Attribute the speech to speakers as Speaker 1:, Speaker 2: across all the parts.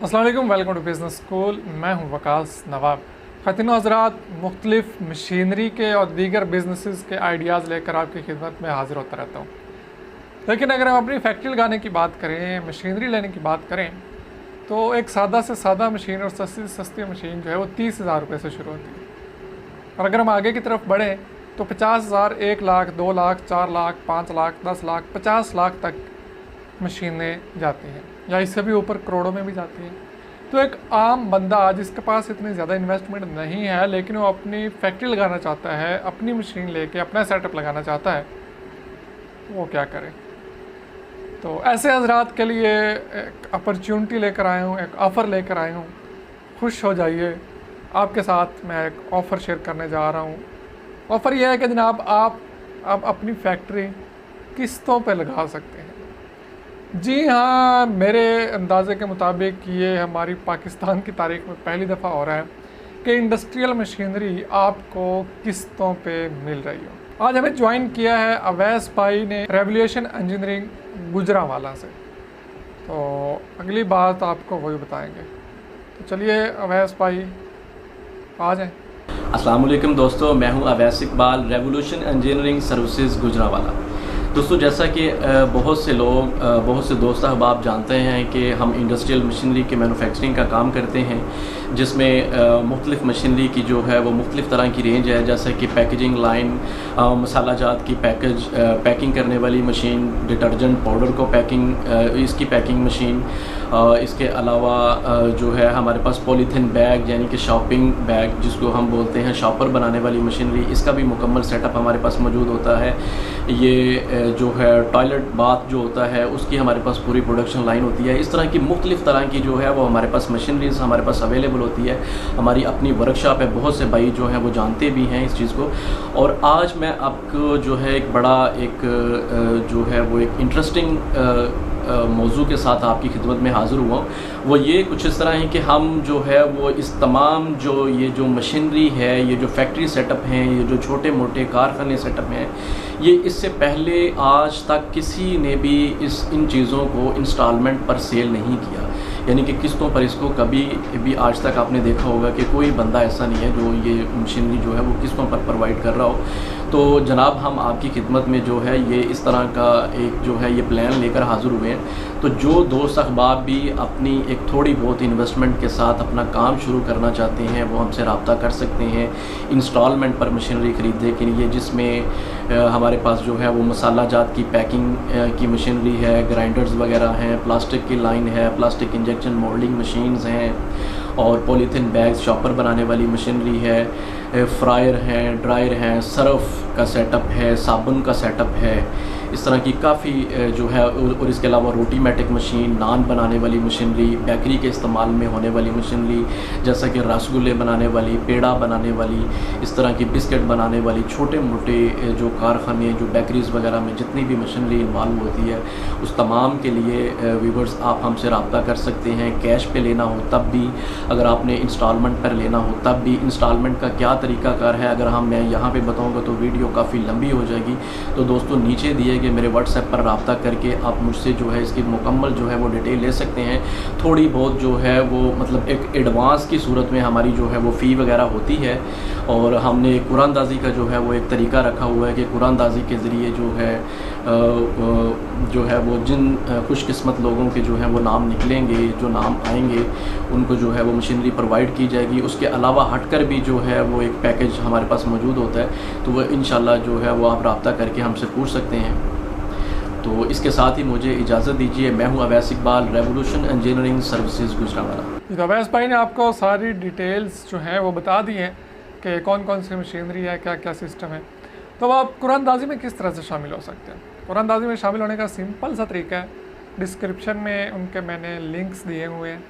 Speaker 1: अस्सलाम वालेकुम, welcome to business school. मैं हूं वकास नवाब। ख़वातीन व हज़रात, मुख्तलिफ मशीनरी के और दीगर बिजनेसेस के आइडियाज़ लेकर आपकी खिदमत में हाज़िर होता रहता हूं। लेकिन अगर हम अपनी फैक्ट्री लगाने की बात करें, मशीनरी लेने की बात करें, तो एक सादा से सादा मशीन और सस्ती से सस्ती मशीन जो है वो 30,000 रुपये से शुरू होती है। और अगर हम आगे की तरफ बढ़ें तो 50,000, 1 लाख, 2 लाख, 4 लाख, 5 लाख, 10 लाख, 50 लाख तक मशीनें जाती हैं, या इससे भी ऊपर करोड़ों में भी जाती हैं। तो एक आम बंदा जिसके पास इतनी ज़्यादा इन्वेस्टमेंट नहीं है, लेकिन वो अपनी फैक्ट्री लगाना चाहता है, अपनी मशीन लेके अपना सेटअप लगाना चाहता है, वो क्या करे। तो ऐसे हजरात के लिए एक अपॉर्चुनिटी लेकर आया हूँ, एक ऑफ़र लेकर आया हूँ। खुश हो जाइए, आपके साथ मैं एक ऑफ़र शेयर करने जा रहा हूँ। ऑफ़र यह है कि जनाब आप अब अपनी फैक्ट्री किस्तों पे लगा सकते हैं। जी हाँ, मेरे अंदाज़े के मुताबिक ये हमारी पाकिस्तान की तारीख़ में पहली दफ़ा हो रहा है कि इंडस्ट्रियल मशीनरी आपको किस्तों पे मिल रही हो। आज हमें ज्वाइन किया है अवैस भाई ने रेवोल्यूशन इंजीनियरिंग गुजरांवाला से। तो अगली बात आपको वही बताएंगे। तो चलिए अवैस भाई आ जाएँ।
Speaker 2: अस्सलाम वालेकुम दोस्तों, मैं हूं Awais Iqbal, revolution engineering services Gujranwala. दोस्तों, जैसा कि बहुत से लोग, बहुत से दोस्त अहबाब जानते हैं कि हम इंडस्ट्रियल मशीनरी के मैन्युफैक्चरिंग का काम करते हैं, जिसमें मुख्तलिफ़ मशीनरी की जो है वो मुख्तलिफ़ तरह की रेंज है, जैसे कि पैकेजिंग लाइन, मसाला जात की पैकिंग करने वाली मशीन, डिटर्जेंट पाउडर को इसकी पैकिंग मशीन, इसके अलावा जो है हमारे पास पॉलीथीन बैग यानी कि शॉपिंग बैग जिसको हम बोलते हैं, शॉपर बनाने वाली मशीनरी, इसका भी मुकम्मल सेटअप हमारे पास मौजूद होता है। ये जो है टॉयलेट बाथ जो होता है उसकी हमारे पास पूरी प्रोडक्शन लाइन होती है। इस तरह की मुख्तलिफ़ तरह की जो है वो हमारे पास मशीनरीज हमारे पास अवेलेबल होती है। हमारी अपनी वर्कशॉप है, बहुत से भाई जो हैं वो जानते भी हैं इस चीज़ को। और आज मैं आपको जो है एक बड़ा जो है वो एक इंटरेस्टिंग मौजू के साथ आपकी खिदमत में हाज़िर हुआ हूँ। वो ये कुछ इस तरह है कि हम जो है वो इस तमाम ये जो मशीनरी है, ये जो फैक्ट्री सेटअप हैं, ये जो छोटे मोटे कारखाने सेटअप हैं, ये इससे पहले आज तक किसी ने भी इन चीज़ों को इंस्टॉलमेंट पर सेल नहीं किया, यानी कि किस्तों पर इसको कभी भी आज तक आपने देखा होगा कि कोई बंदा ऐसा नहीं है जो ये मशीनरी जो है वो किस्तों पर प्रोवाइड कर रहा हो। तो जनाब, हम आपकी खिदमत में जो है ये इस तरह का एक जो है ये प्लान लेकर हाज़िर हुए हैं। तो जो दोस्त अहबाब भी अपनी एक थोड़ी बहुत इन्वेस्टमेंट के साथ अपना काम शुरू करना चाहते हैं, वो हमसे रब्ता कर सकते हैं इंस्टॉलमेंट पर मशीनरी ख़रीदने के लिए, जिसमें हमारे पास जो है वो मसाला जात की पैकिंग की मशीनरी है, ग्राइंडर्स वगैरह हैं, प्लास्टिक की लाइन है, प्लास्टिक इंजेक्शन मोल्डिंग मशीन्स हैं, और पॉलीथीन बैग्स, शॉपर बनाने वाली मशीनरी है, फ्रायर हैं, ड्रायर हैं, सर्फ का सेटअप है, साबुन का सेटअप है, इस तरह की काफ़ी जो है। और इसके अलावा रोटीमेटिक मशीन, नान बनाने वाली मशीनरी, बेकरी के इस्तेमाल में होने वाली मशीनरी, जैसा कि रसगुल्ले बनाने वाली, पेड़ा बनाने वाली, इस तरह की बिस्किट बनाने वाली, छोटे मोटे जो कारखाने, जो बेकरीज़ वगैरह में जितनी भी मशीनरी इन्वॉल्व होती है, उस तमाम के लिए व्यूवर्स आप हमसे रब्ता कर सकते हैं। कैश पे लेना हो तब भी, अगर आपने इंस्टॉलमेंट पर लेना हो तब भी। इंस्टॉलमेंट का क्या तरीक़ाकार है अगर मैं यहाँ पे बताऊँगा तो वीडियो काफ़ी लंबी हो जाएगी। तो दोस्तों, नीचे दिए गए मेरे व्हाट्सएप पर रब्ता करके आप मुझसे जो है इसकी मुकम्मल जो है वो डिटेल ले सकते हैं। थोड़ी बहुत जो है वो मतलब एक एडवांस की सूरत में हमारी जो है वो फ़ी वगैरह होती है। और हमने कुरानदाजी का जो है वो एक तरीका रखा हुआ है कि कुरानदाजी के ज़रिए जो है वो जिन खुशकिस्मत लोगों के जो है वो नाम निकलेंगे, जो नाम आएंगे, उनको जो है वो मशीनरी प्रोवाइड की जाएगी। उसके अलावा हटकर भी जो है वो एक पैकेज हमारे पास मौजूद होता है, तो वो इंशाल्लाह जो है वो आप रब्ता करके हमसे पूछ सकते हैं। तो इसके साथ ही मुझे इजाज़त दीजिए। मैं हूं Awais Iqbal, revolution engineering services Gujranwala.
Speaker 1: तो अवैस भाई ने आपको सारी डिटेल्स जो हैं वो बता दी हैं कि कौन कौन सी मशीनरी है, क्या क्या सिस्टम है। तो आप कुरानदाजी में किस तरह से शामिल हो सकते हैं। कुरानदाजी में शामिल होने का सिंपल सा तरीका है, डिस्क्रिप्शन में उनके मैंने लिंक्स दिए हुए हैं,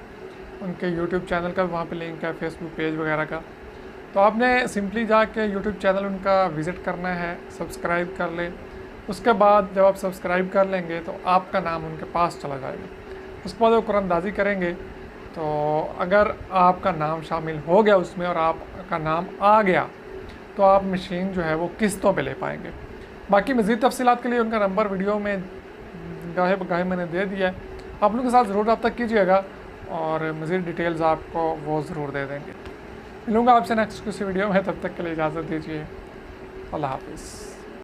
Speaker 1: उनके यूट्यूब चैनल का वहाँ पे लिंक है, फेसबुक पेज वगैरह का। तो आपने सिंपली जाके यूट्यूब चैनल उनका विज़िट करना है, सब्सक्राइब कर लें। उसके बाद जब आप सब्सक्राइब कर लेंगे तो आपका नाम उनके पास चला जाएगा। उसके बाद वो कुरानदाजी करेंगे, तो अगर आपका नाम शामिल हो गया उसमें और आपका नाम आ गया तो आप मशीन जो है वो किस्तों पे ले पाएंगे। बाकी मज़ीद तफसीलात के लिए उनका नंबर वीडियो में गाहे बगाहे मैंने दे दिया है, आप लोगों के साथ ज़रूर रब्ता कीजिएगा। और मज़ीद डिटेल्स आपको वो ज़रूर दे देंगे। मिलूँगा आपसे नेक्स्ट किसी वीडियो में, तब तक के लिए इजाज़त दीजिए। अल्लाह हाफ़िज़।